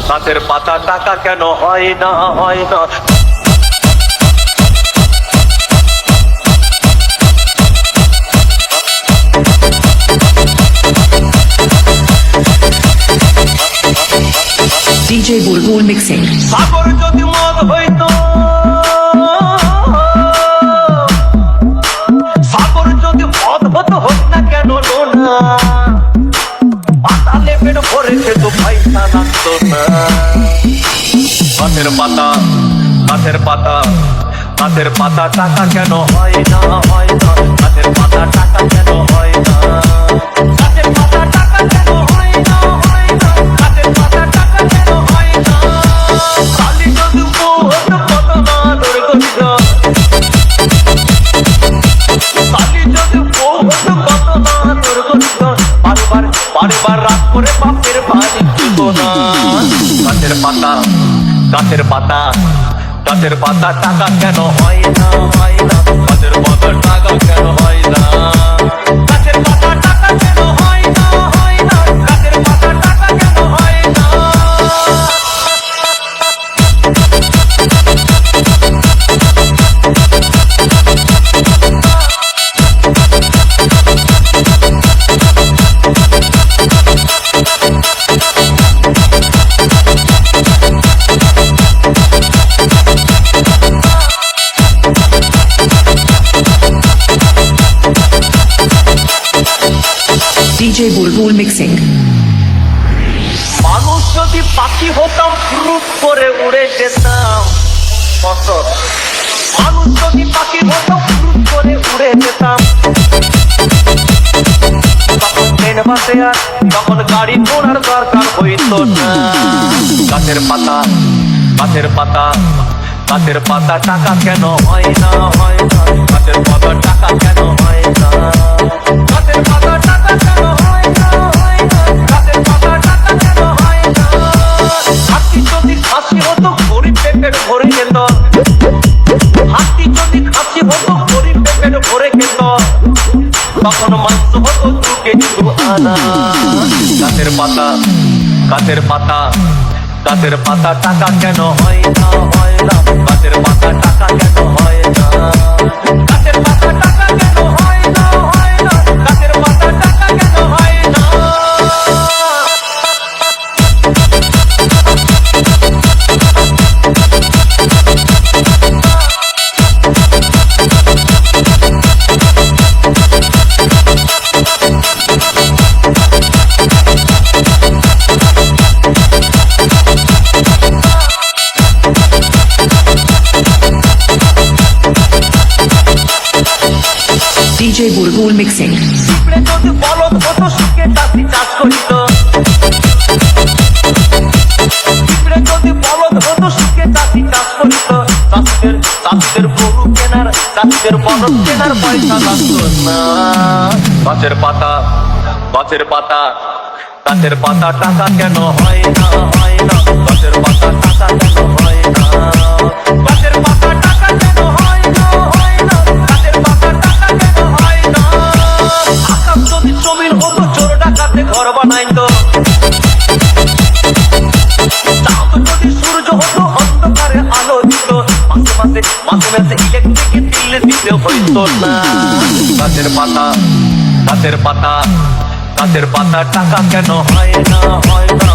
গাছের পাতা টাকা কেন হয় না হয় না। DJ Bulbul Mixing. সাগর যদি মদ হইতো, সাগর যদি মদ হতো হোক না কেন না, পাতালে পেট ভরে খেতো পয়সা লাগতো না। গাছের পাতা গাছের পাতা গাছের পাতা টাকা কেন হয় না হয় না। গাছের পাতা টাকা কেন হয় না। গাছের পাতা টাকা কেন হয় না হয় না। গাছের পাতা টাকা কেন হয় না। কালি যদি মোহন কত না দূর করিত, কালি যদি মোহন কত না দূর করিত, বারবার বারবার রাগ করে বাপের বাড়ি দিত না। গাছের পাতা গাছের পাতা গাছের পাতা টাকা কেন হয় না হয় না। গাছের পাতা টাকা কেন হয় না। গাছের পাতা টাকা কেন হয় না হয় না। গাছের পাতা টাকা কেন হয় না। DJ Bulbul Mixing. মানুষ যদি পাখি হতাম ফুরুত করে উড়ে যেতাম। মানুষ যদি পাখি হতাম ফুরুত করে উড়ে যেতাম। তখন ট্রেন বাসে আর তখন গাড়ি ঘোড়ার দরকার হইতো না। গাছের পাতা গাছের পাতা গাছের পাতা টাকা কেন হয় না হয় না। গাছের পাতা টাকা কেন হয় না। গাছের পাতা টাকা কেন হয় না হয় না। গাছের পাতা টাকা কেন হয় না। হাতি যদি খাসি হতো গরিব পেটের ভরে যেত। হাতি যদি খাসি হতো গরিব পেটের ভরে যেত। তখন মাংস হতো 2 কেজি 2 আনা। গাছের পাতা গাছের পাতা গাছের পাতা টাকা কেন হয় না হয় না। গাছের পাতা টাকা কেন হয় না। গাছের পাতা টাকা কেন হয় না হয় না। গাছের পাতা টাকা কেন হয় না। DJ Bulbul Mixing. পিঁপড়ে যদি বলদ হতো সুখে চাষি চাষ করিত। পিঁপড়ে যদি বলদ হতো সুখে চাষি চাষ করিত। চাষিদের গরু কেনার চাষিদের বলদ কেনার পয়সা লাগতো না। গাছের পাতা গাছের পাতা গাছের পাতা টাকা কেন হয় না হয় না। গাছের পাতা টাকা কেন হয় না। গাছের পাতা টাকা কেন হয় না হয় না। গাছের পাতা টাকা কেন হয় না। আকাশ যদি জমির হতো চোর ডাকাতে ঘর বানাইতো। চাঁদ যদি সূর্য হতো অন্ধকারে আলো দিত। মাঝে মাঝে মাঝে মাঝে ইলেকট্রিকে বিল দিতে হইতো না। গাছের পাতা গাছের পাতা গাছের পাতা টাকা কেন হয় না হয় না।